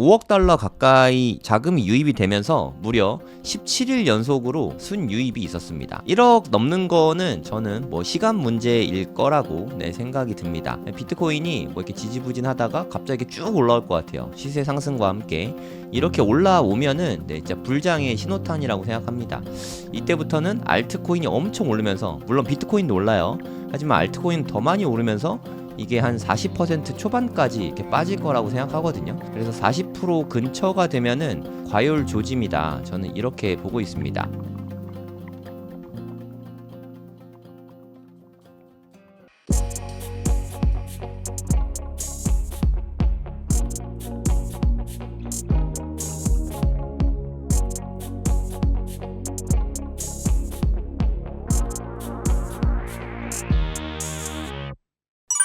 5억 달러 가까이 자금이 유입이 되면서 무려 17일 연속으로 순유입이 있었습니다. 1억 넘는 거는 저는 뭐 시간 문제일 거라고 생각이 듭니다. 비트코인이 뭐 이렇게 지지부진하다가 갑자기 쭉 올라올 것 같아요. 시세 상승과 함께 이렇게 올라오면은 진짜 불장의 신호탄이라고 생각합니다. 이때부터는 알트코인이 엄청 오르면서, 물론 비트코인도 올라요. 하지만 알트코인 더 많이 오르면서 이게 한 40% 초반까지 이렇게 빠질 거라고 생각하거든요. 그래서 40% 근처가 되면은 과열 조짐이다, 저는 이렇게 보고 있습니다.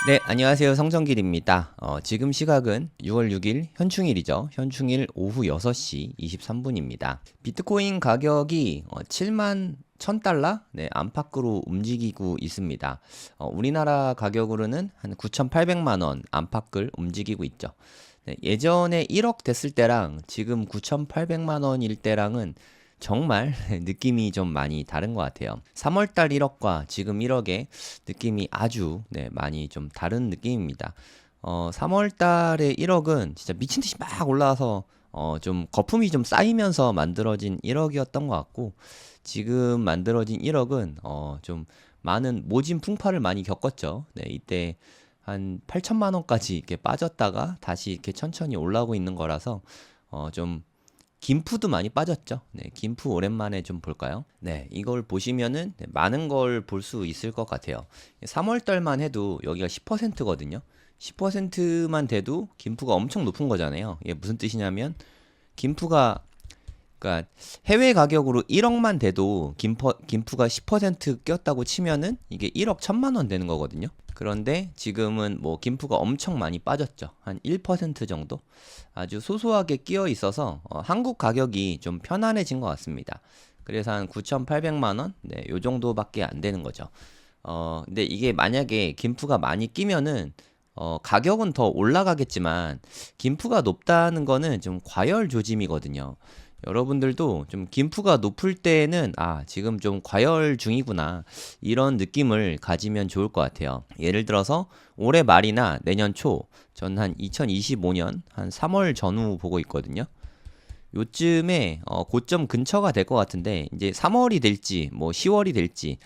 네, 안녕하세요. 성정길입니다. 지금 시각은 6월 6일 현충일이죠. 현충일 오후 6시 23분입니다. 비트코인 가격이 7만 1000달러? 안팎으로 움직이고 있습니다. 우리나라 가격으로는 한 9,800만 원 안팎을 움직이고 있죠. 예전에 1억 됐을 때랑 지금 9,800만 원일 때랑은 정말 느낌이 좀 많이 다른 것 같아요. 3월달 1억과 지금 1억의 느낌이 아주 많이 좀 다른 느낌입니다. 3월달에 1억은 진짜 미친듯이 막 올라와서 좀 거품이 좀 쌓이면서 만들어진 1억이었던 것 같고, 지금 만들어진 1억은 좀 많은 모진 풍파를 많이 겪었죠. 이때 한 8천만 원까지 이렇게 빠졌다가 다시 이렇게 천천히 올라오고 있는 거라서 좀 김푸도 많이 빠졌죠. 김푸 오랜만에 좀 볼까요? 이걸 보시면은 많은 걸 볼 수 있을 것 같아요. 3월달만 해도 여기가 10%거든요. 10%만 돼도 김푸가 엄청 높은 거잖아요. 이게 무슨 뜻이냐면, 김푸가, 그러니까 해외 가격으로 1억만 돼도 김푸가 10% 꼈다고 치면은 이게 1억 1000만 원 되는 거거든요. 그런데 지금은 뭐 김푸가 엄청 많이 빠졌죠. 한 1% 정도? 아주 소소하게 끼어 있어서 한국 가격이 좀 편안해진 것 같습니다. 그래서 한 9,800만 원? 요 정도밖에 안 되는 거죠. 근데 이게 만약에 김푸가 많이 끼면은 가격은 더 올라가겠지만, 김푸가 높다는 거는 좀 과열 조짐이거든요. 여러분들도 좀 김푸가 높을 때는 지금 좀 과열 중이구나, 이런 느낌을 가지면 좋을 것 같아요. 예를 들어서 올해 말이나 내년 초, 전 한 2025년 한 3월 전후 보고 있거든요. 요쯤에 고점 근처가 될 것 같은데, 이제 3월이 될지 뭐 10월이 될지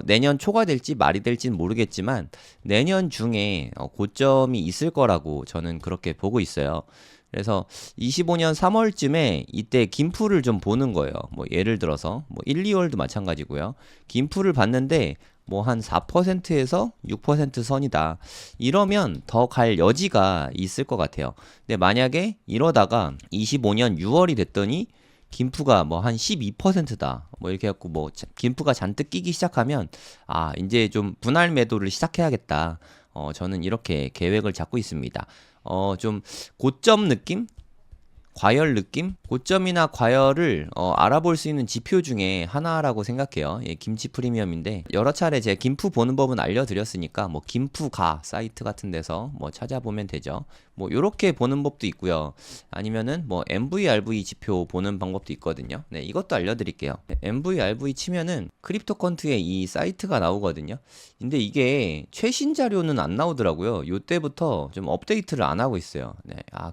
내년 초가 될지 말이 될지는 모르겠지만 내년 중에 고점이 있을 거라고 저는 그렇게 보고 있어요. 그래서 25년 3월쯤에 이때 김푸를 좀 보는 거예요. 뭐 예를 들어서 뭐 1, 2월도 마찬가지고요. 김푸를 봤는데 뭐 한 4%에서 6% 선이다, 이러면 더 갈 여지가 있을 것 같아요. 근데 만약에 이러다가 25년 6월이 됐더니 김푸가 뭐 한 12%다, 뭐 이렇게 해갖고 뭐 김푸가 잔뜩 끼기 시작하면 이제 좀 분할 매도를 시작해야겠다, 저는 이렇게 계획을 잡고 있습니다. 좀 고점 느낌? 과열 느낌? 고점이나 과열을 알아볼 수 있는 지표 중에 하나라고 생각해요. 김치 프리미엄인데 여러 차례 제 김푸 보는 법은 알려드렸으니까 뭐 김푸가 사이트 같은 데서 뭐 찾아보면 되죠. 뭐 요렇게 보는 법도 있고요. 아니면은 뭐 MVRV 지표 보는 방법도 있거든요. 이것도 알려드릴게요. MVRV 치면은 크립토컨트의 이 사이트가 나오거든요. 근데 이게 최신 자료는 안 나오더라고요. 요때부터 좀 업데이트를 안 하고 있어요.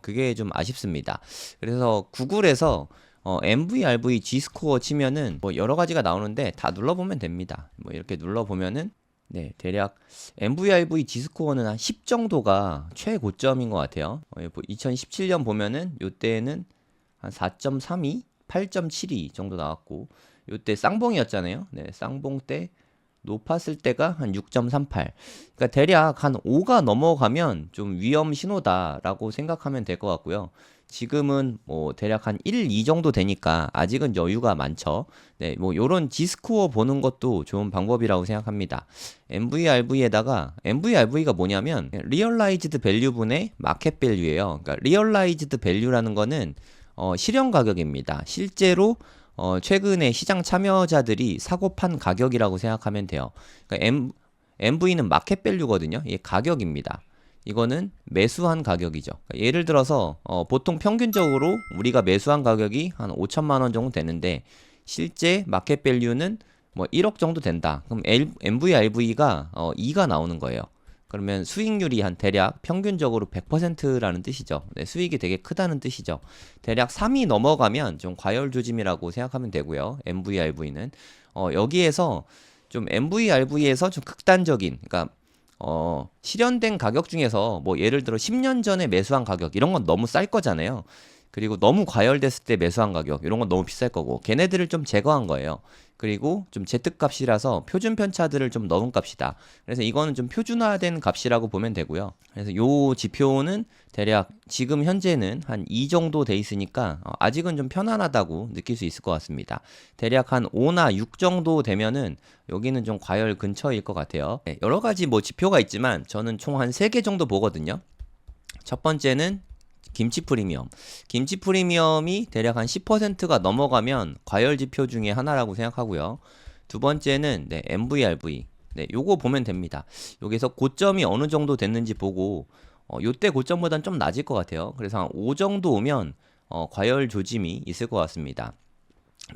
그게 좀 아쉽습니다. 그래서 구글에서 MVRV G스코어 치면은 뭐 여러 가지가 나오는데 다 눌러보면 됩니다. 뭐 이렇게 눌러보면은 대략 MVRV G스코어는 한 10 정도가 최고점인 것 같아요. 2017년 보면은 요때는 한 4.32, 8.72 정도 나왔고, 요때 쌍봉이었잖아요. 쌍봉 때 높았을 때가 한 6.38. 그러니까 대략 한 5가 넘어가면 좀 위험 신호다라고 생각하면 될 것 같고요. 지금은 뭐 대략 한 1, 2 정도 되니까 아직은 여유가 많죠. 뭐 요런 G스코어 보는 것도 좋은 방법이라고 생각합니다. MVRV에다가, MVRV가 뭐냐면 Realized Value 분의 Market Value예요. 그러니까 Realized Value라는 거는 실현 가격입니다. 실제로 최근에 시장 참여자들이 사고 판 가격이라고 생각하면 돼요. 그러니까 MV는 마켓 밸류거든요. 이게 가격입니다. 이거는 매수한 가격이죠. 그러니까 예를 들어서 보통 평균적으로 우리가 매수한 가격이 한 5천만 원 정도 되는데 실제 마켓 밸류는 뭐 1억 정도 된다. 그럼 MVRV가 2가 나오는 거예요. 그러면 수익률이 한 대략 평균적으로 100%라는 뜻이죠. 네, 수익이 되게 크다는 뜻이죠. 대략 3이 넘어가면 좀 과열조짐이라고 생각하면 되고요. MVRV는 여기에서 좀 MVRV에서 좀 극단적인, 그러니까 실현된 가격 중에서 뭐 예를 들어 10년 전에 매수한 가격 이런 건 너무 쌀 거잖아요. 그리고 너무 과열됐을 때 매수한 가격 이런 건 너무 비쌀 거고 걔네들을 좀 제거한 거예요. 그리고 좀 Z값이라서 표준 편차들을 좀 넣은 값이다. 그래서 이거는 좀 표준화된 값이라고 보면 되고요. 그래서 요 지표는 대략 지금 현재는 한 2 정도 돼 있으니까 아직은 좀 편안하다고 느낄 수 있을 것 같습니다. 대략 한 5나 6 정도 되면은 여기는 좀 과열 근처일 것 같아요. 네, 여러 가지 뭐 지표가 있지만 저는 총 한 3개 정도 보거든요. 첫 번째는 김치 프리미엄. 김치 프리미엄이 대략 한 10%가 넘어가면 과열 지표 중에 하나라고 생각하고요. 두 번째는 MVRV. 네, 요거 보면 됩니다. 여기서 고점이 어느 정도 됐는지 보고 요때 고점보다는 좀 낮을 것 같아요. 그래서 한 5 정도 오면 과열 조짐이 있을 것 같습니다.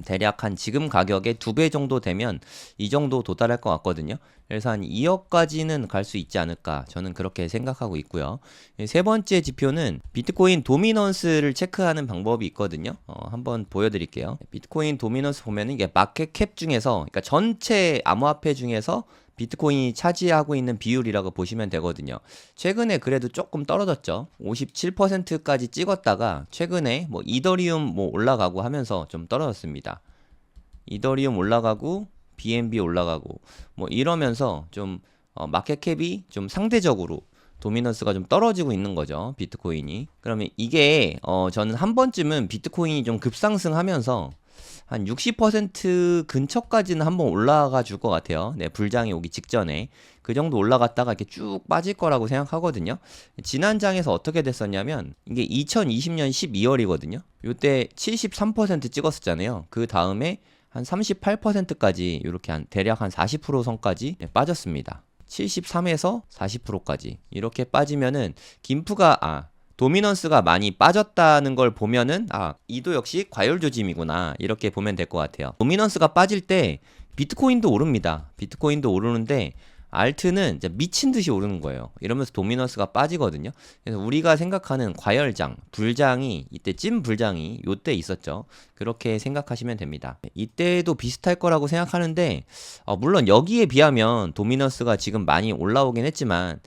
대략 한 지금 가격의 2배 정도 되면 이 정도 도달할 것 같거든요. 그래서 한 2억까지는 갈 수 있지 않을까 저는 그렇게 생각하고 있고요. 세 번째 지표는 비트코인 도미넌스를 체크하는 방법이 있거든요. 한번 보여드릴게요. 비트코인 도미넌스 보면은 이게 마켓 캡 중에서, 그러니까 전체 암호화폐 중에서 비트코인이 차지하고 있는 비율이라고 보시면 되거든요. 최근에 그래도 조금 떨어졌죠. 57%까지 찍었다가 최근에 뭐 이더리움 뭐 올라가고 하면서 좀 떨어졌습니다. 이더리움 올라가고 BNB 올라가고 뭐 이러면서 좀 마켓캡이 좀 상대적으로 도미넌스가 좀 떨어지고 있는 거죠. 비트코인이. 그러면 이게 저는 한 번쯤은 비트코인이 좀 급상승하면서 한 60% 근처까지는 한번 올라가 줄 것 같아요. 네, 불장이 오기 직전에. 그 정도 올라갔다가 이렇게 쭉 빠질 거라고 생각하거든요. 지난 장에서 어떻게 됐었냐면, 이게 2020년 12월이거든요. 요때 73% 찍었었잖아요. 그 다음에 한 38%까지 이렇게 한 대략 한 40% 선까지 빠졌습니다. 73에서 40%까지 이렇게 빠지면은 도미넌스가 많이 빠졌다는 걸 보면은 이도 역시 과열 조짐이구나 이렇게 보면 될 것 같아요. 도미넌스가 빠질 때 비트코인도 오릅니다. 비트코인도 오르는데 알트는 이제 미친 듯이 오르는 거예요. 이러면서 도미넌스가 빠지거든요. 그래서 우리가 생각하는 과열장, 불장이 이때 찐 불장이 요때 있었죠. 그렇게 생각하시면 됩니다. 이때도 비슷할 거라고 생각하는데 물론 여기에 비하면 도미넌스가 지금 많이 올라오긴 했지만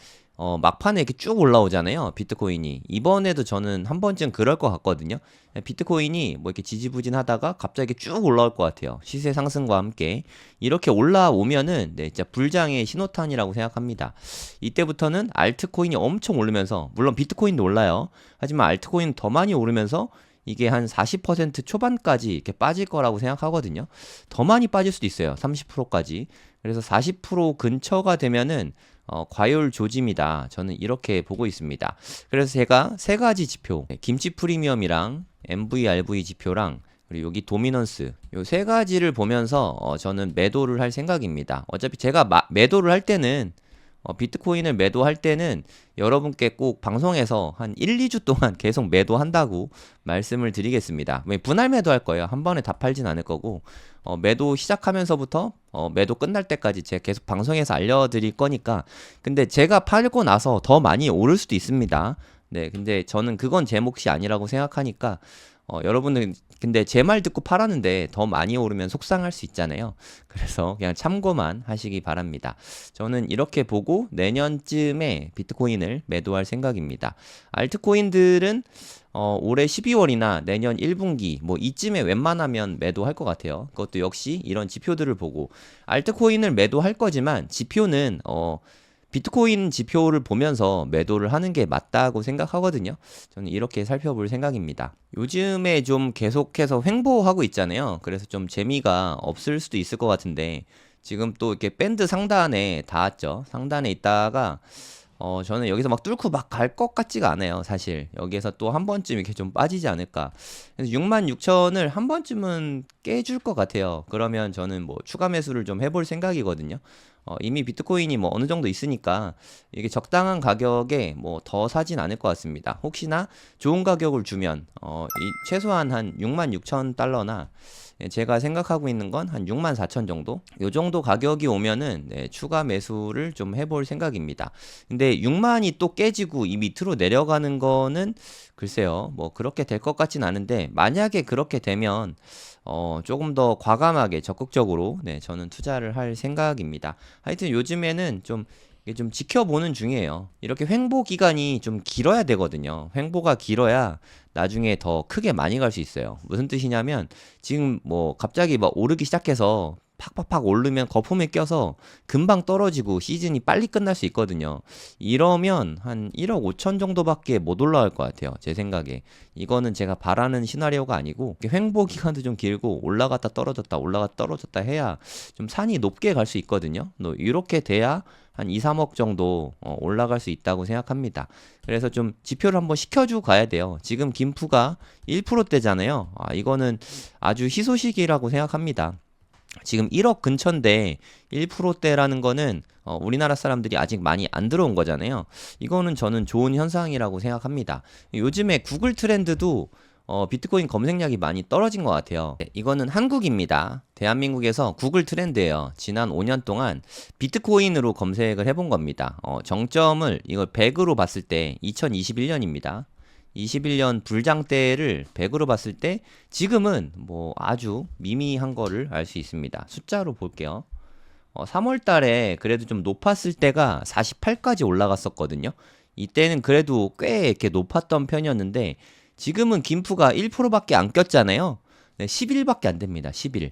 막판에 이렇게 쭉 올라오잖아요. 비트코인이. 이번에도 저는 한 번쯤 그럴 것 같거든요. 비트코인이 뭐 이렇게 지지부진하다가 갑자기 쭉 올라올 것 같아요. 시세 상승과 함께. 이렇게 올라오면은 진짜 불장의 신호탄이라고 생각합니다. 이때부터는 알트코인이 엄청 오르면서, 물론 비트코인도 올라요. 하지만 알트코인은 더 많이 오르면서 이게 한 40% 초반까지 이렇게 빠질 거라고 생각하거든요. 더 많이 빠질 수도 있어요. 30%까지. 그래서 40% 근처가 되면은 과열 조짐이다. 저는 이렇게 보고 있습니다. 그래서 제가 세 가지 지표, 김치 프리미엄이랑 MVRV 지표랑 그리고 여기 도미넌스, 요 세 가지를 보면서 저는 매도를 할 생각입니다. 어차피 제가 매도를 할 때는 비트코인을 매도할 때는 여러분께 꼭 방송에서 한 1, 2주 동안 계속 매도한다고 말씀을 드리겠습니다. 분할 매도할 거예요. 한 번에 다 팔진 않을 거고 매도 시작하면서부터 매도 끝날 때까지 제가 계속 방송에서 알려드릴 거니까. 근데 제가 팔고 나서 더 많이 오를 수도 있습니다. 네, 근데 저는 그건 제 몫이 아니라고 생각하니까 여러분은 근데 제 말 듣고 팔았는데 더 많이 오르면 속상할 수 있잖아요. 그래서 그냥 참고만 하시기 바랍니다. 저는 이렇게 보고 내년쯤에 비트코인을 매도할 생각입니다. 알트코인들은 올해 12월이나 내년 1분기 뭐 이쯤에 웬만하면 매도할 것 같아요. 그것도 역시 이런 지표들을 보고 알트코인을 매도할 거지만 지표는 비트코인 지표를 보면서 매도를 하는 게 맞다고 생각하거든요. 저는 이렇게 살펴볼 생각입니다. 요즘에 좀 계속해서 횡보하고 있잖아요. 그래서 좀 재미가 없을 수도 있을 것 같은데 지금 또 이렇게 밴드 상단에 닿았죠. 상단에 있다가 저는 여기서 막 뚫고 막 갈 것 같지가 않아요. 사실 여기에서 또 한 번쯤 이렇게 좀 빠지지 않을까. 그래서 66,000을 한 번쯤은 깨줄 것 같아요. 그러면 저는 뭐 추가 매수를 좀 해볼 생각이거든요. 이미 비트코인이 뭐 어느 정도 있으니까 이게 적당한 가격에 뭐 더 사진 않을 것 같습니다. 혹시나 좋은 가격을 주면 최소한 한 66,000달러나 제가 생각하고 있는 건 한 64,000 정도? 요 정도 가격이 오면은 추가 매수를 좀 해볼 생각입니다. 근데 6만이 또 깨지고 이 밑으로 내려가는 거는 글쎄요, 뭐 그렇게 될 것 같진 않은데 만약에 그렇게 되면 조금 더 과감하게 적극적으로 저는 투자를 할 생각입니다. 하여튼 요즘에는 좀 이게 좀 지켜보는 중이에요. 이렇게 횡보 기간이 좀 길어야 되거든요. 횡보가 길어야 나중에 더 크게 많이 갈 수 있어요. 무슨 뜻이냐면 지금 뭐 갑자기 막 오르기 시작해서 팍팍팍 오르면 거품에 껴서 금방 떨어지고 시즌이 빨리 끝날 수 있거든요. 이러면 한 1억 5천 정도밖에 못 올라갈 것 같아요. 제 생각에. 이거는 제가 바라는 시나리오가 아니고 횡보 기간도 좀 길고 올라갔다 떨어졌다 올라갔다 떨어졌다 해야 좀 산이 높게 갈 수 있거든요. 이렇게 돼야 한 2, 3억 정도 올라갈 수 있다고 생각합니다. 그래서 좀 지표를 한번 시켜주고 가야 돼요. 지금 김프가 1%대잖아요. 이거는 아주 희소식이라고 생각합니다. 지금 1억 근처인데 1%대라는 거는 우리나라 사람들이 아직 많이 안 들어온 거잖아요. 이거는 저는 좋은 현상이라고 생각합니다. 요즘에 구글 트렌드도 비트코인 검색량이 많이 떨어진 것 같아요. 이거는 한국입니다. 대한민국에서 구글 트렌드예요. 지난 5년 동안 비트코인으로 검색을 해본 겁니다. 정점을 이걸 100으로 봤을 때 2021년입니다. 21년 불장 때를 100으로 봤을 때 지금은 뭐 아주 미미한 거를 알 수 있습니다. 숫자로 볼게요. 3월 달에 그래도 좀 높았을 때가 48까지 올라갔었거든요. 이때는 그래도 꽤 이렇게 높았던 편이었는데 지금은 김프가 1%밖에 안 꼈잖아요. 네, 11밖에 안 됩니다. 11.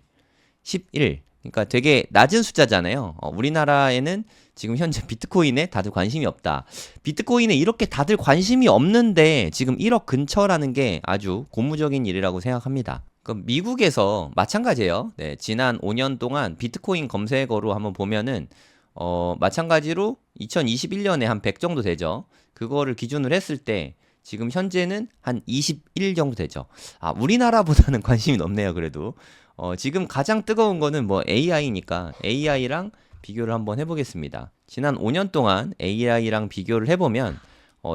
11. 그러니까 되게 낮은 숫자잖아요. 우리나라에는 지금 현재 비트코인에 다들 관심이 없다. 비트코인에 이렇게 다들 관심이 없는데 지금 1억 근처라는 게 아주 고무적인 일이라고 생각합니다. 그럼 미국에서 마찬가지예요. 네, 지난 5년 동안 비트코인 검색어로 한번 보면은 마찬가지로 2021년에 한 100 정도 되죠. 그거를 기준으로 했을 때 지금 현재는 한 21 정도 되죠. 우리나라보다는 관심이 높네요, 그래도. 지금 가장 뜨거운 거는 뭐 AI니까 AI랑 비교를 한번 해보겠습니다. 지난 5년 동안 AI랑 비교를 해보면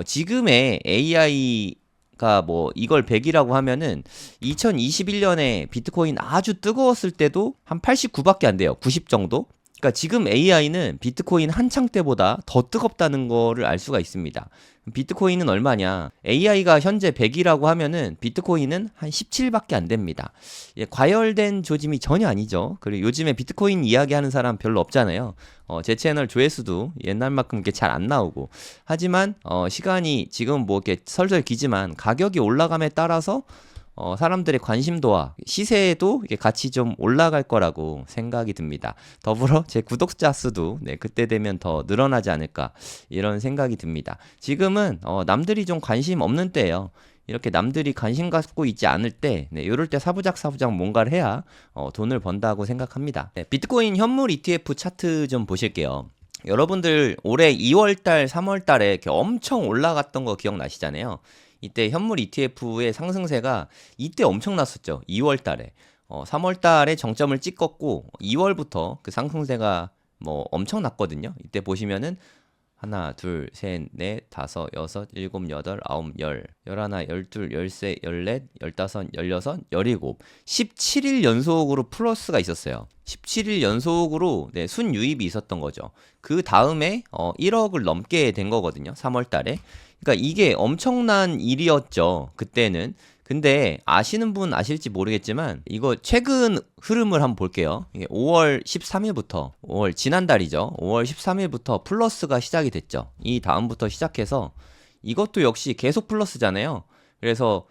지금의 AI가 뭐 이걸 100이라고 하면은 2021년에 비트코인 아주 뜨거웠을 때도 한 89밖에 안 돼요. 90 정도? 그러니까 지금 AI는 비트코인 한창 때보다 더 뜨겁다는 거를 알 수가 있습니다. 비트코인은 얼마냐? AI가 현재 100이라고 하면은 비트코인은 한 17밖에 안 됩니다. 과열된 조짐이 전혀 아니죠. 그리고 요즘에 비트코인 이야기하는 사람 별로 없잖아요. 제 채널 조회수도 옛날만큼 이렇게 잘 안 나오고. 하지만 시간이 지금 뭐 이렇게 설설 기지만 가격이 올라감에 따라서 사람들의 관심도와 시세도 이게 같이 좀 올라갈 거라고 생각이 듭니다. 더불어 제 구독자 수도 그때 되면 더 늘어나지 않을까 이런 생각이 듭니다. 지금은 남들이 좀 관심 없는 때예요. 이렇게 남들이 관심 갖고 있지 않을 때, 이럴 때 사부작 뭔가를 해야 돈을 번다고 생각합니다. 비트코인 현물 ETF 차트 좀 보실게요. 여러분들 올해 2월달, 3월달에 이렇게 엄청 올라갔던 거 기억나시잖아요. 이때 현물 ETF의 상승세가 이때 엄청났었죠. 2월 달에. 3월 달에 정점을 찍었고 2월부터 그 상승세가 뭐 엄청났거든요. 이때 보시면은 하나, 둘, 셋, 넷, 다섯, 여섯, 일곱, 여덟, 아홉, 열, 열하나, 열둘, 열세, 열넷, 열다섯, 열여섯, 열일곱, 17일 연속으로 플러스가 있었어요. 17일 연속으로 순유입이 있었던 거죠. 그 다음에 1억을 넘게 된 거거든요. 3월 달에. 그러니까 이게 엄청난 일이었죠. 그때는. 근데 아시는 분 아실지 모르겠지만 이거 최근 흐름을 한번 볼게요. 이게 5월 13일부터 5월 지난달이죠. 5월 13일부터 플러스가 시작이 됐죠. 이 다음부터 시작해서 이것도 역시 계속 플러스잖아요. 그래서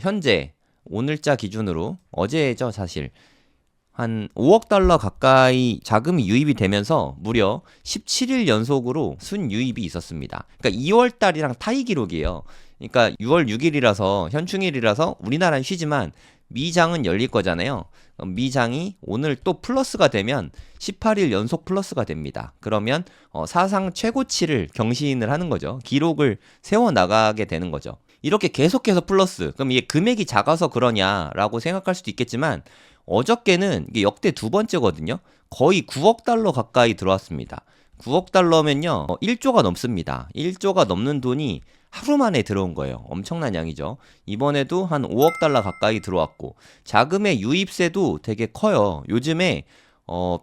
현재 오늘자 기준으로 어제죠, 사실. 한 5억 달러 가까이 자금이 유입이 되면서 무려 17일 연속으로 순유입이 있었습니다. 그러니까 2월 달이랑 타이 기록이에요. 그러니까 6월 6일이라서 현충일이라서 우리나라는 쉬지만 미장은 열릴 거잖아요. 미장이 오늘 또 플러스가 되면 18일 연속 플러스가 됩니다. 그러면 사상 최고치를 경신을 하는 거죠. 기록을 세워나가게 되는 거죠. 이렇게 계속해서 플러스. 그럼 이게 금액이 작아서 그러냐라고 생각할 수도 있겠지만 어저께는 이게 역대 두 번째거든요. 거의 9억 달러 가까이 들어왔습니다. 9억 달러면요, 1조가 넘습니다. 1조가 넘는 돈이 하루 만에 들어온 거예요. 엄청난 양이죠. 이번에도 한 5억 달러 가까이 들어왔고, 자금의 유입세도 되게 커요. 요즘에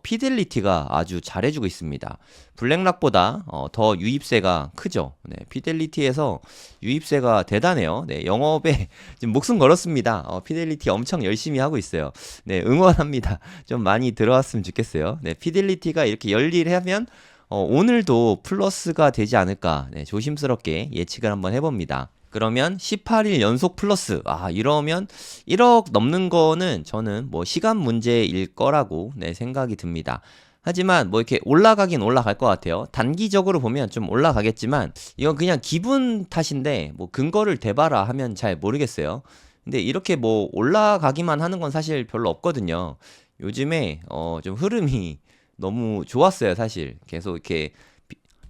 피델리티가 아주 잘해주고 있습니다. 블랙락보다 더 유입세가 크죠. 네, 피델리티에서 유입세가 대단해요. 네, 영업에 지금 목숨 걸었습니다. 피델리티 엄청 열심히 하고 있어요. 네, 응원합니다. 좀 많이 들어왔으면 좋겠어요. 네, 피델리티가 이렇게 열일하면 오늘도 플러스가 되지 않을까, 네, 조심스럽게 예측을 한번 해봅니다. 그러면 18일 연속 플러스. 이러면 1억 넘는 거는 저는 뭐 시간 문제일 거라고, 네, 생각이 듭니다. 하지만 뭐 이렇게 올라가긴 올라갈 것 같아요. 단기적으로 보면 좀 올라가겠지만 이건 그냥 기분 탓인데 뭐 근거를 대봐라 하면 잘 모르겠어요. 근데 이렇게 뭐 올라가기만 하는 건 사실 별로 없거든요. 요즘에 좀 흐름이 너무 좋았어요, 사실. 계속 이렇게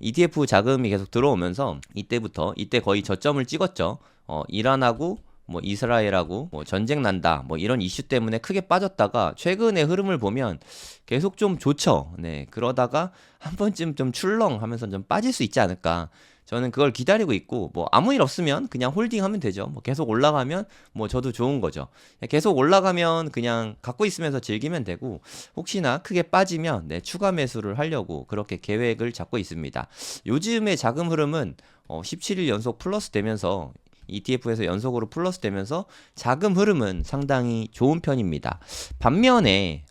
ETF 자금이 계속 들어오면서 이때 거의 저점을 찍었죠. 이란하고 뭐 이스라엘하고 뭐 전쟁 난다 뭐 이런 이슈 때문에 크게 빠졌다가 최근의 흐름을 보면 계속 좀 좋죠. 네, 그러다가 한 번쯤 좀 출렁하면서 좀 빠질 수 있지 않을까. 저는 그걸 기다리고 있고, 뭐 아무 일 없으면 그냥 홀딩하면 되죠. 뭐 계속 올라가면 뭐 저도 좋은 거죠. 계속 올라가면 그냥 갖고 있으면서 즐기면 되고, 혹시나 크게 빠지면 네, 추가 매수를 하려고 그렇게 계획을 잡고 있습니다. 요즘의 자금 흐름은 17일 연속 플러스 되면서 ETF에서 연속으로 플러스 되면서 자금 흐름은 상당히 좋은 편입니다. 반면에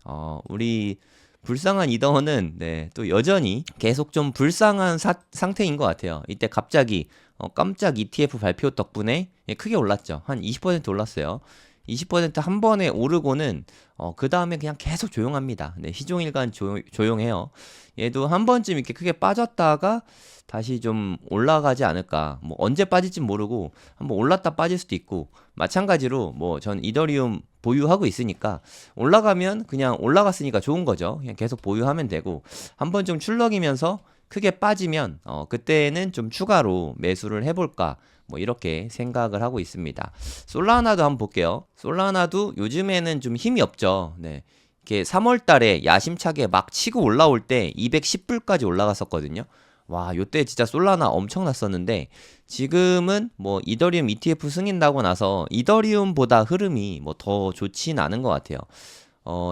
우리 불쌍한 이더는 네, 또 여전히 계속 좀 불쌍한 상태인 것 같아요. 이때 갑자기 깜짝 ETF 발표 덕분에 크게 올랐죠. 한 20% 올랐어요. 20% 한 번에 오르고는 그 다음에 그냥 계속 조용합니다. 네, 시종일관 조용해요. 얘도 한 번쯤 이렇게 크게 빠졌다가 다시 좀 올라가지 않을까. 뭐 언제 빠질지 모르고 한번 올랐다 빠질 수도 있고, 마찬가지로 뭐 전 이더리움 보유하고 있으니까 올라가면 그냥 올라갔으니까 좋은 거죠. 그냥 계속 보유하면 되고, 한번 좀 출렁이면서 크게 빠지면 그때는 좀 추가로 매수를 해볼까, 뭐 이렇게 생각을 하고 있습니다. 솔라나도 한번 볼게요. 솔라나도 요즘에는 좀 힘이 없죠. 네. 이렇게 3월 달에 야심차게 막 치고 올라올 때 210불까지 올라갔었거든요. 와, 요때 진짜 솔라나 엄청났었는데, 지금은 뭐 이더리움 ETF 승인 나고 나서 이더리움보다 흐름이 뭐 더 좋진 않은 것 같아요.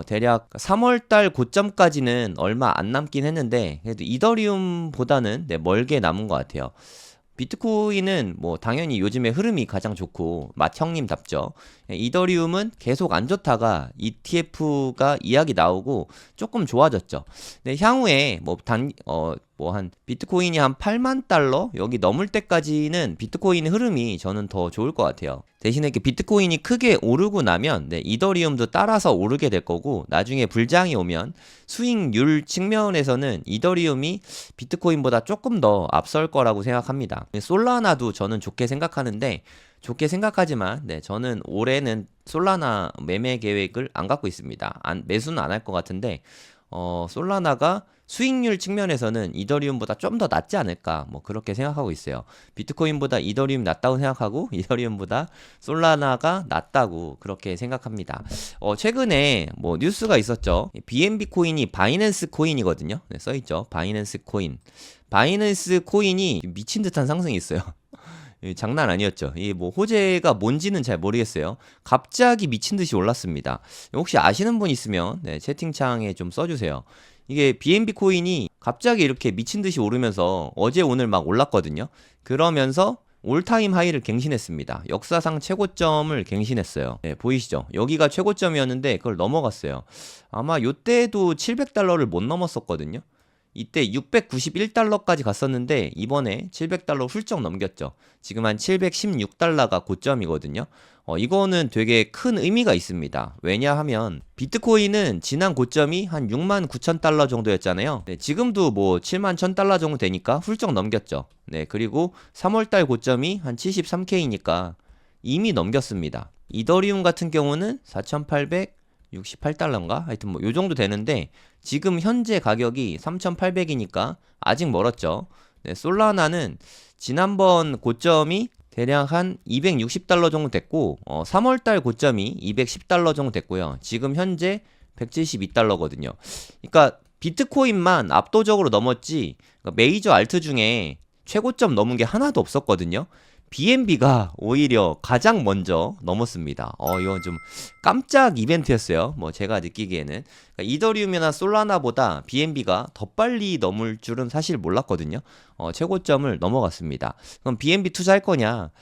대략 3월달 고점까지는 얼마 안 남긴 했는데, 그래도 이더리움보다는 네, 멀게 남은 것 같아요. 비트코인은 뭐 당연히 요즘에 흐름이 가장 좋고 맛형님답죠. 이더리움은 계속 안 좋다가 ETF가 이야기 나오고 조금 좋아졌죠. 근데 향후에 뭐 한 비트코인이 한 8만 달러 여기 넘을 때까지는 비트코인 흐름이 저는 더 좋을 것 같아요. 대신에 이렇게 비트코인이 크게 오르고 나면 네, 이더리움도 따라서 오르게 될 거고, 나중에 불장이 오면 수익률 측면에서는 이더리움이 비트코인보다 조금 더 앞설 거라고 생각합니다. 솔라나도 저는 좋게 생각하는데, 좋게 생각하지만 네, 저는 올해는 솔라나 매매 계획을 안 갖고 있습니다. 매수는 안 할 것 같은데, 솔라나가 수익률 측면에서는 이더리움보다 좀 더 낫지 않을까, 뭐 그렇게 생각하고 있어요. 비트코인보다 이더리움 낫다고 생각하고 이더리움보다 솔라나가 낫다고 그렇게 생각합니다. 최근에 뭐 뉴스가 있었죠. BNB 코인이 바이낸스 코인이거든요. 네, 써있죠. 바이낸스 코인. 바이낸스 코인이 미친 듯한 상승이 있어요. 장난 아니었죠. 이 뭐 호재가 뭔지는 잘 모르겠어요. 갑자기 미친 듯이 올랐습니다. 혹시 아시는 분 있으면 네, 채팅창에 좀 써주세요. 이게 BNB 코인이 갑자기 이렇게 미친 듯이 오르면서 어제 오늘 막 올랐거든요. 그러면서 올타임 하이를 갱신했습니다. 역사상 최고점을 갱신했어요. 네, 보이시죠? 여기가 최고점이었는데 그걸 넘어갔어요. 아마 요때도 700달러를 못 넘었었거든요. 이때 691달러까지 갔었는데 이번에 700달러 훌쩍 넘겼죠. 지금 한 716달러가 고점이거든요. 이거는 되게 큰 의미가 있습니다. 왜냐하면 비트코인은 지난 고점이 한 69,000달러 정도였잖아요. 네, 지금도 뭐 71,000달러 정도 되니까 훌쩍 넘겼죠. 네, 그리고 3월달 고점이 한 73K니까 이미 넘겼습니다. 이더리움 같은 경우는 4,868달러인가? 하여튼 뭐 요 정도 되는데, 지금 현재 가격이 3,800이니까 아직 멀었죠. 네, 솔라나는 지난번 고점이 대략 한 260달러 정도 됐고 3월달 고점이 210달러 정도 됐고요. 지금 현재 172달러거든요. 그러니까 비트코인만 압도적으로 넘었지 그러니까 메이저 알트 중에 최고점 넘은 게 하나도 없었거든요. BNB가 오히려 가장 먼저 넘었습니다. 이건 좀 깜짝 이벤트였어요. 뭐 제가 느끼기에는 그러니까 이더리움이나 솔라나보다 BNB가 더 빨리 넘을 줄은 사실 몰랐거든요. 최고점을 넘어갔습니다. 그럼 BNB 투자할 거냐?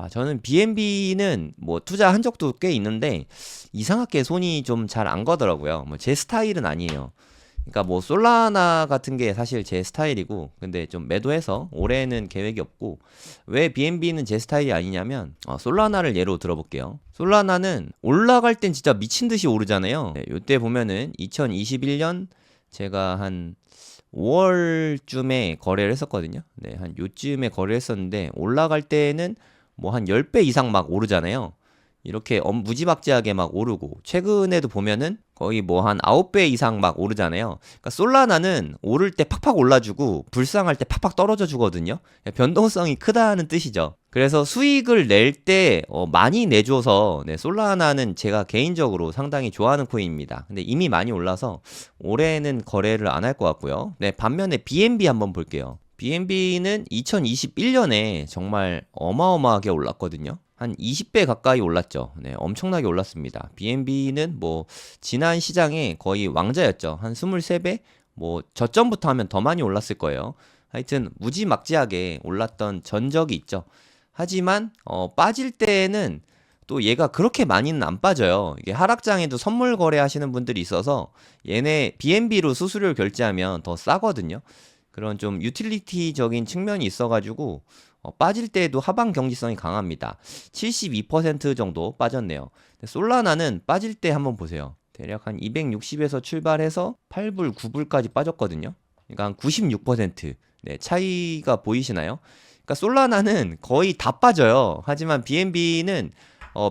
저는 BNB는 뭐 투자한 적도 꽤 있는데 이상하게 손이 좀 잘 안 가더라고요. 뭐 제 스타일은 아니에요. 그러니까 뭐 솔라나 같은 게 사실 제 스타일이고 근데 좀 매도해서 올해는 계획이 없고 왜 BNB는 제 스타일이 아니냐면 솔라나를 예로 들어볼게요. 솔라나는 올라갈 땐 진짜 미친 듯이 오르잖아요. 네, 요때 보면은 2021년 제가 한 5월쯤에 거래를 했었거든요. 네, 한 요쯤에 거래를 했었는데 올라갈 때는 뭐 한 10배 이상 막 오르잖아요. 이렇게 무지막지하게 막 오르고 최근에도 보면은 거의 뭐 한 9배 이상 막 오르잖아요. 그러니까 솔라나는 오를 때 팍팍 올라주고 불쌍할 때 팍팍 떨어져 주거든요. 변동성이 크다는 뜻이죠. 그래서 수익을 낼 때 많이 내줘서 네, 솔라나는 제가 개인적으로 상당히 좋아하는 코인입니다. 근데 이미 많이 올라서 올해는 거래를 안 할 것 같고요. 네, 반면에 BNB 한번 볼게요. BNB는 2021년에 정말 어마어마하게 올랐거든요. 한 20배 가까이 올랐죠. 네, 엄청나게 올랐습니다. BNB는 뭐 지난 시장에 거의 왕자였죠. 한 23배? 뭐 저점부터 하면 더 많이 올랐을 거예요. 하여튼 무지막지하게 올랐던 전적이 있죠. 하지만 빠질 때는 또 얘가 그렇게 많이는 안 빠져요. 이게 하락장에도 선물 거래하시는 분들이 있어서 얘네 BNB로 수수료를 결제하면 더 싸거든요. 그런 좀 유틸리티적인 측면이 있어가지고 빠질 때에도 하방 경직성이 강합니다. 72% 정도 빠졌네요. 솔라나는 빠질 때 한번 보세요. 대략 한 260에서 출발해서 8불, 9불까지 빠졌거든요. 그러니까 한 96%. 네, 차이가 보이시나요? 그러니까 솔라나는 거의 다 빠져요. 하지만 BNB는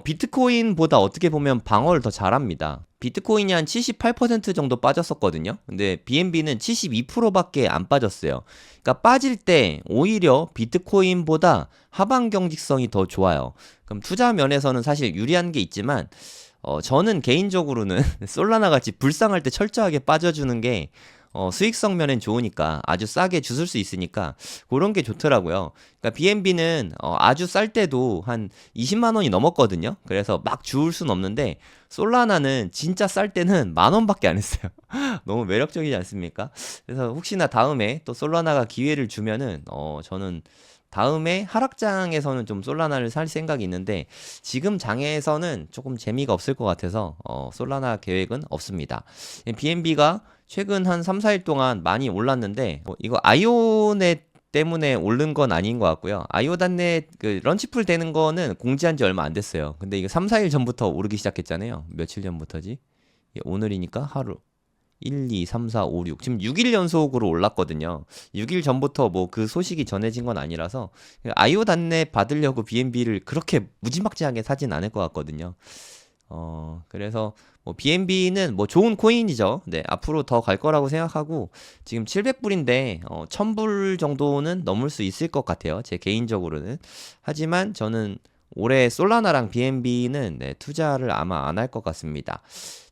비트코인보다 어떻게 보면 방어를 더 잘합니다. 비트코인이 한 78% 정도 빠졌었거든요. 근데 BNB는 72%밖에 안 빠졌어요. 그러니까 빠질 때 오히려 비트코인보다 하방 경직성이 더 좋아요. 그럼 투자 면에서는 사실 유리한 게 있지만 저는 개인적으로는 솔라나 같이 불쌍할 때 철저하게 빠져주는 게 수익성 면엔 좋으니까 아주 싸게 주술 수 있으니까 그런 게 좋더라고요. 그러니까 BNB는 아주 쌀 때도 한 20만 원이 넘었거든요. 그래서 막 주울 순 없는데 솔라나는 진짜 쌀 때는 10,000원밖에 안 했어요. 너무 매력적이지 않습니까? 그래서 혹시나 다음에 또 솔라나가 기회를 주면은 저는 다음에 하락장에서는 좀 솔라나를 살 생각이 있는데 지금 장에서는 조금 재미가 없을 것 같아서 솔라나 계획은 없습니다. BNB가 최근 한 3, 4일 동안 많이 올랐는데 이거 아이오넷 때문에 오른 건 아닌 것 같고요. 아이오닷넷 그 런치풀 되는 거는 공지한 지 얼마 안 됐어요. 근데 이거 3, 4일 전부터 오르기 시작했잖아요. 며칠 전부터지? 오늘이니까 하루 1, 2, 3, 4, 5, 6 지금 6일 연속으로 올랐거든요. 6일 전부터 뭐 그 소식이 전해진 건 아니라서 아이오닷넷 받으려고 BNB를 그렇게 무지막지하게 사진 않을 것 같거든요. 그래서 뭐 BNB는 뭐 좋은 코인이죠. 네, 앞으로 더 갈 거라고 생각하고 지금 700불인데 1000불 정도는 넘을 수 있을 것 같아요. 제 개인적으로는. 하지만 저는 올해 솔라나랑 BNB는 네, 투자를 아마 안 할 것 같습니다.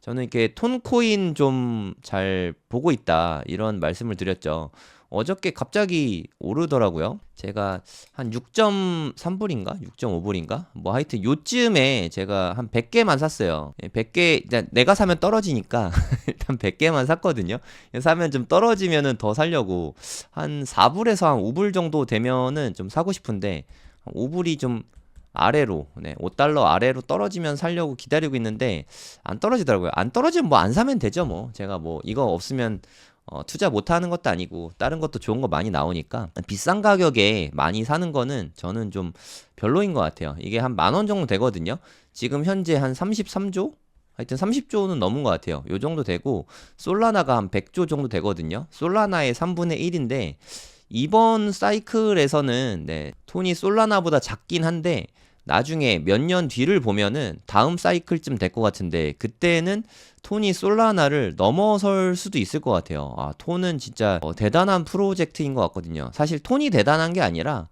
저는 이렇게 톤코인 좀 잘 보고 있다 이런 말씀을 드렸죠. 어저께 갑자기 오르더라고요. 제가 한 6.3불인가? 6.5불인가? 뭐 하여튼 요쯤에 제가 한 100개만 샀어요. 100개, 내가 사면 떨어지니까 일단 100개만 샀거든요. 사면 좀 떨어지면은 더 사려고 한 4불에서 한 5불 정도 되면은 좀 사고 싶은데 5불이 좀 아래로, 네, 5달러 아래로 떨어지면 살려고 기다리고 있는데 안 떨어지더라고요. 안 떨어지면 뭐 안 사면 되죠, 뭐. 제가 뭐 이거 없으면 투자 못 하는 것도 아니고 다른 것도 좋은 거 많이 나오니까 비싼 가격에 많이 사는 거는 저는 좀 별로인 것 같아요. 이게 한 10,000원 정도 되거든요. 지금 현재 한 33조? 하여튼 30조는 넘은 것 같아요. 요 정도 되고 솔라나가 한 100조 정도 되거든요. 솔라나의 3분의 1인데 이번 사이클에서는 네, 톤이 솔라나보다 작긴 한데 나중에 몇 년 뒤를 보면은 다음 사이클쯤 될 것 같은데 그때는 톤이 솔라나를 넘어설 수도 있을 것 같아요. 톤은 진짜 대단한 프로젝트인 것 같거든요. 사실 톤이 대단한 게 아니라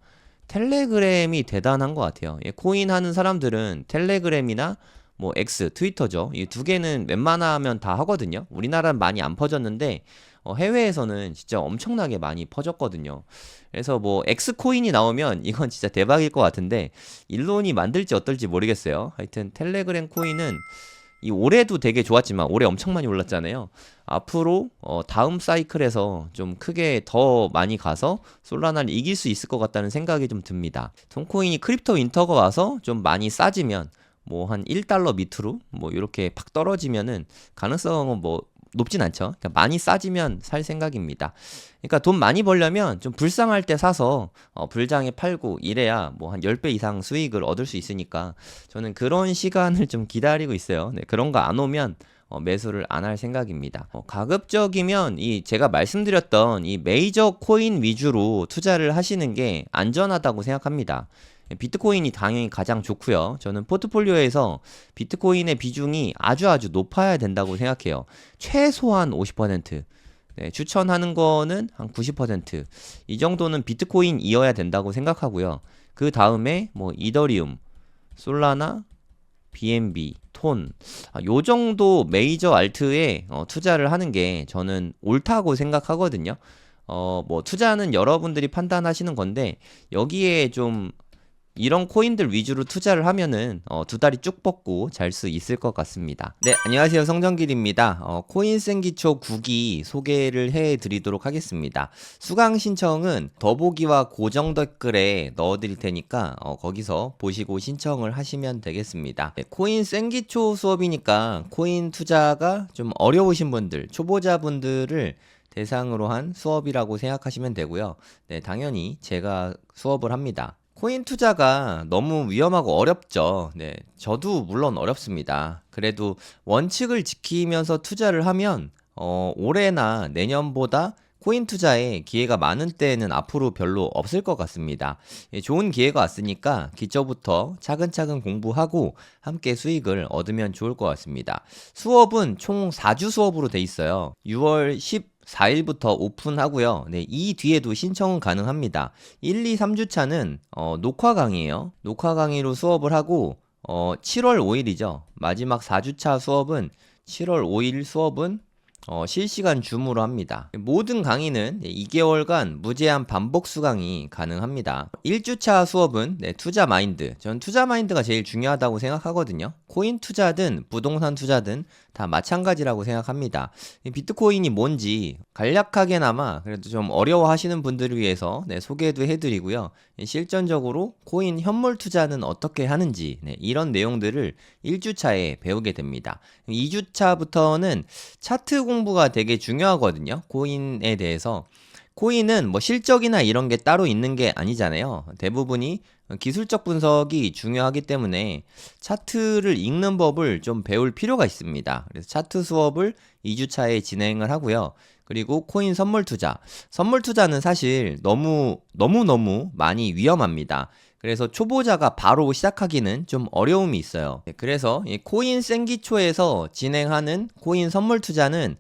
텔레그램이 대단한 것 같아요. 코인 하는 사람들은 텔레그램이나 뭐 X, 트위터죠. 이 두 개는 웬만하면 다 하거든요. 우리나라는 많이 안 퍼졌는데 해외에서는 진짜 엄청나게 많이 퍼졌거든요. 그래서 뭐 X 코인이 나오면 이건 진짜 대박일 것 같은데 일론이 만들지 어떨지 모르겠어요. 하여튼 텔레그램 코인은 이 올해도 되게 좋았지만 올해 엄청 많이 올랐잖아요. 앞으로 다음 사이클에서 좀 크게 더 많이 가서 솔라나를 이길 수 있을 것 같다는 생각이 좀 듭니다. 톤코인이 크립토 윈터가 와서 좀 많이 싸지면 뭐 한 1달러 밑으로 뭐 이렇게 팍 떨어지면은 가능성은 뭐 높진 않죠. 그러니까 많이 싸지면 살 생각입니다. 그러니까 돈 많이 벌려면 좀 불쌍할 때 사서 불장에 팔고 이래야 뭐 한 10배 이상 수익을 얻을 수 있으니까 저는 그런 시간을 좀 기다리고 있어요. 네, 그런 거 안 오면 매수를 안 할 생각입니다. 가급적이면 이 제가 말씀드렸던 이 메이저 코인 위주로 투자를 하시는 게 안전하다고 생각합니다. 비트코인이 당연히 가장 좋고요. 저는 포트폴리오에서 비트코인의 비중이 아주 높아야 된다고 생각해요. 최소한 50%. 네, 추천하는 거는 한 90%이 정도는 비트코인이어야 된다고 생각하고요. 그 다음에 뭐 이더리움, 솔라나, BNB, 톤, 요 정도 메이저 알트에 투자를 하는 게 저는 옳다고 생각하거든요. 뭐 투자는 여러분들이 판단하시는 건데 여기에 좀 이런 코인들 위주로 투자를 하면은 두 다리 쭉 뻗고 잘 수 있을 것 같습니다. 네, 안녕하세요. 성정길입니다. 코인 생기초 9기 소개를 해드리도록 하겠습니다. 수강 신청은 더보기와 고정 댓글에 넣어드릴 테니까 거기서 보시고 신청을 하시면 되겠습니다. 네, 코인 생기초 수업이니까 코인 투자가 좀 어려우신 분들, 초보자분들을 대상으로 한 수업이라고 생각하시면 되고요. 네, 당연히 제가 수업을 합니다. 코인 투자가 너무 위험하고 어렵죠. 네, 저도 물론 어렵습니다. 그래도 원칙을 지키면서 투자를 하면 올해나 내년보다 코인 투자에 기회가 많은 때는 앞으로 별로 없을 것 같습니다. 좋은 기회가 왔으니까 기초부터 차근차근 공부하고 함께 수익을 얻으면 좋을 것 같습니다. 수업은 총 4주 수업으로 돼 있어요. 6월 4일부터 오픈하고요. 네, 이 뒤에도 신청은 가능합니다. 1, 2, 3주차는 녹화 강의예요. 녹화 강의로 수업을 하고 7월 5일이죠. 마지막 4주차 수업은 7월 5일 수업은 실시간 줌으로 합니다. 모든 강의는 2개월간 무제한 반복 수강이 가능합니다. 1주차 수업은 투자 마인드. 전 투자 마인드가 제일 중요하다고 생각하거든요. 코인 투자든 부동산 투자든 다 마찬가지라고 생각합니다. 비트코인이 뭔지 간략하게나마 그래도 좀 어려워하시는 분들을 위해서 소개도 해드리고요. 실전적으로 코인 현물 투자는 어떻게 하는지 이런 내용들을 1주차에 배우게 됩니다. 2주차부터는 차트 공부가 되게 중요하거든요. 코인에 대해서. 코인은 뭐 실적이나 이런 게 따로 있는 게 아니잖아요. 대부분이 기술적 분석이 중요하기 때문에 차트를 읽는 법을 좀 배울 필요가 있습니다. 그래서 차트 수업을 2주차에 진행을 하고요. 그리고 코인 선물 투자. 선물 투자는 사실 너무 많이 위험합니다. 그래서 초보자가 바로 시작하기는 좀 어려움이 있어요. 그래서 이 코인 생기초에서 진행하는 코인 선물 투자는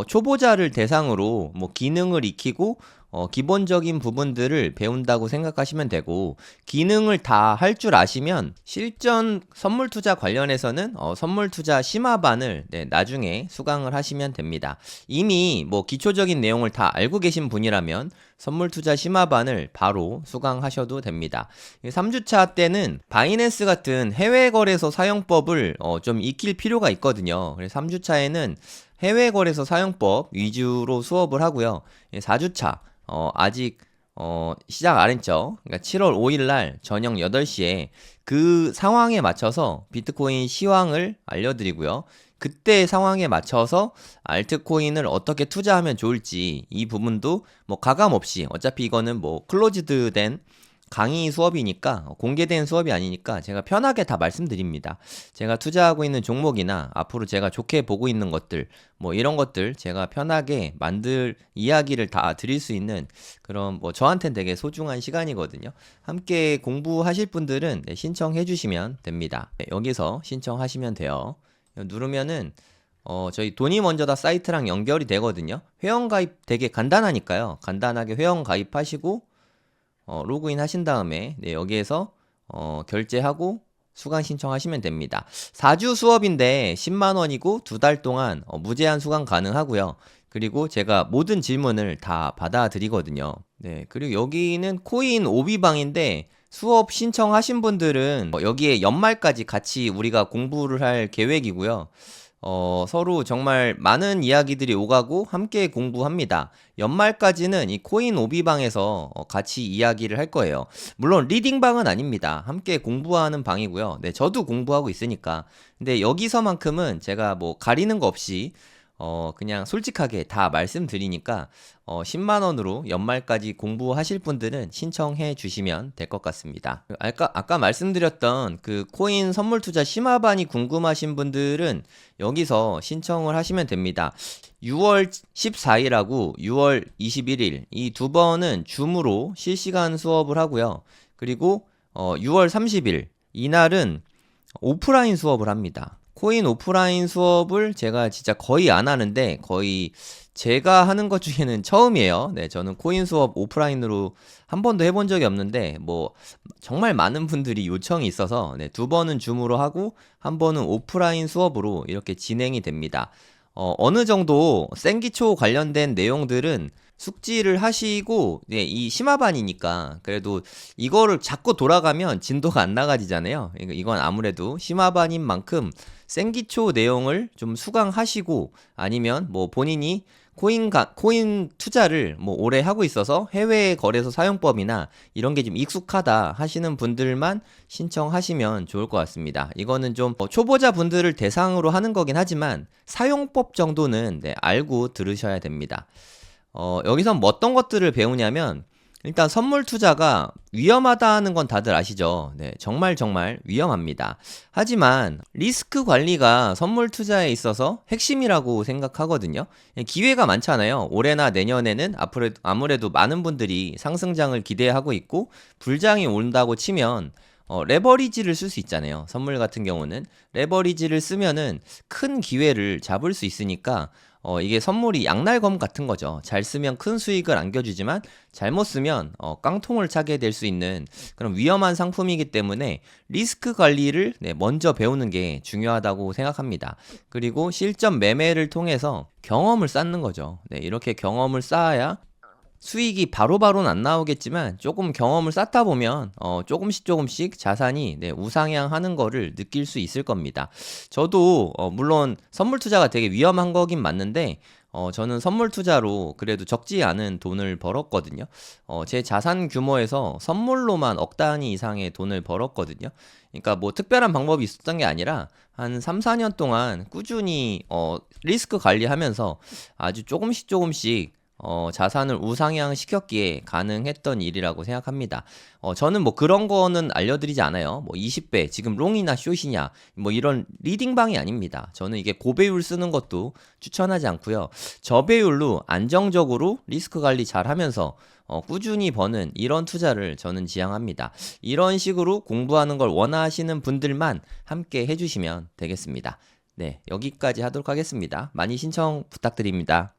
초보자를 대상으로 뭐 기능을 익히고 기본적인 부분들을 배운다고 생각하시면 되고 기능을 다 할 줄 아시면 실전 선물 투자 관련해서는 선물 투자 심화반을 나중에 수강을 하시면 됩니다. 이미 뭐 기초적인 내용을 다 알고 계신 분이라면 선물 투자 심화반을 바로 수강하셔도 됩니다. 3주차 때는 바이낸스 같은 해외 거래소 사용법을 좀 익힐 필요가 있거든요. 그래서 3주차에는 해외 거래소 사용법 위주로 수업을 하고요. 4주차 아직 시작 안 했죠. 그러니까 7월 5일 날 저녁 8시에 그 상황에 맞춰서 비트코인 시황을 알려드리고요. 그때 상황에 맞춰서 알트코인을 어떻게 투자하면 좋을지 이 부분도 뭐 가감 없이 어차피 이거는 뭐 클로즈드 된 강의 수업이니까 공개된 수업이 아니니까 제가 편하게 다 말씀드립니다. 제가 투자하고 있는 종목이나 앞으로 제가 좋게 보고 있는 것들 뭐 이런 것들 제가 편하게 이야기를 다 드릴 수 있는 그런 뭐 저한테는 되게 소중한 시간이거든요. 함께 공부하실 분들은 신청해 주시면 됩니다. 여기서 신청하시면 돼요. 누르면은 저희 돈이 먼저다 사이트랑 연결이 되거든요. 회원 가입 되게 간단하니까요. 간단하게 회원 가입하시고 로그인 하신 다음에 네, 여기에서 결제하고 수강 신청하시면 됩니다. 4주 수업인데 10만 원이고 2달 동안 무제한 수강 가능하고요. 그리고 제가 모든 질문을 다 받아드리거든요. 네, 그리고 여기는 코인 오비방인데 수업 신청하신 분들은 여기에 연말까지 같이 우리가 공부를 할 계획이고요. 서로 정말 많은 이야기들이 오가고 함께 공부합니다. 연말까지는 이 코인 오비방에서 같이 이야기를 할 거예요. 물론 리딩방은 아닙니다. 함께 공부하는 방이고요. 네, 저도 공부하고 있으니까. 근데 여기서만큼은 제가 뭐 가리는 거 없이 그냥 솔직하게 다 말씀드리니까 10만 원으로 연말까지 공부하실 분들은 신청해 주시면 될 것 같습니다. 아까 말씀드렸던 그 코인 선물 투자 심화반이 궁금하신 분들은 여기서 신청을 하시면 됩니다. 6월 14일하고 6월 21일 이 두 번은 줌으로 실시간 수업을 하고요. 그리고 6월 30일 이날은 오프라인 수업을 합니다. 코인 오프라인 수업을 제가 진짜 거의 안 하는데 거의 제가 하는 것 중에는 처음이에요. 네, 저는 코인 수업 오프라인으로 한 번도 해본 적이 없는데 뭐 정말 많은 분들이 요청이 있어서 네, 두 번은 줌으로 하고 한 번은 오프라인 수업으로 이렇게 진행이 됩니다. 어느 정도 생기초 관련된 내용들은 숙지를 하시고 네, 이 심화반이니까 그래도 이거를 자꾸 돌아가면 진도가 안 나가지잖아요. 이건 아무래도 심화반인 만큼 생기초 내용을 좀 수강하시고 아니면 뭐 본인이 코인 투자를 뭐 오래 하고 있어서 해외 거래소 사용법이나 이런 게 좀 익숙하다 하시는 분들만 신청하시면 좋을 것 같습니다. 이거는 좀 초보자 분들을 대상으로 하는 거긴 하지만 사용법 정도는 네, 알고 들으셔야 됩니다. 여기서 뭐 어떤 것들을 배우냐면 일단 선물 투자가 위험하다는 건 다들 아시죠? 네, 정말 위험합니다. 하지만 리스크 관리가 선물 투자에 있어서 핵심이라고 생각하거든요. 기회가 많잖아요. 올해나 내년에는 아무래도 많은 분들이 상승장을 기대하고 있고 불장이 온다고 치면 레버리지를 쓸 수 있잖아요. 선물 같은 경우는 레버리지를 쓰면은 큰 기회를 잡을 수 있으니까 이게 선물이 양날검 같은 거죠. 잘 쓰면 큰 수익을 안겨주지만 잘못 쓰면 깡통을 차게 될 수 있는 그런 위험한 상품이기 때문에 리스크 관리를 네, 먼저 배우는 게 중요하다고 생각합니다. 그리고 실전 매매를 통해서 경험을 쌓는 거죠. 네, 이렇게 경험을 쌓아야 수익이 바로바로는 안 나오겠지만 조금 경험을 쌓다 보면 조금씩 자산이 네, 우상향하는 거를 느낄 수 있을 겁니다. 저도 물론 선물 투자가 되게 위험한 거긴 맞는데 저는 선물 투자로 그래도 적지 않은 돈을 벌었거든요. 제 자산 규모에서 선물로만 억 단위 이상의 돈을 벌었거든요. 그러니까 뭐 특별한 방법이 있었던 게 아니라 한 3, 4년 동안 꾸준히 리스크 관리하면서 아주 조금씩 자산을 우상향 시켰기에 가능했던 일이라고 생각합니다. 저는 뭐 그런 거는 알려드리지 않아요. 뭐 20배, 지금 롱이나 숏이냐, 뭐 이런 리딩방이 아닙니다. 저는 이게 고배율 쓰는 것도 추천하지 않고요. 저배율로 안정적으로 리스크 관리 잘 하면서 꾸준히 버는 이런 투자를 저는 지향합니다. 이런 식으로 공부하는 걸 원하시는 분들만 함께 해주시면 되겠습니다. 네, 여기까지 하도록 하겠습니다. 많이 신청 부탁드립니다.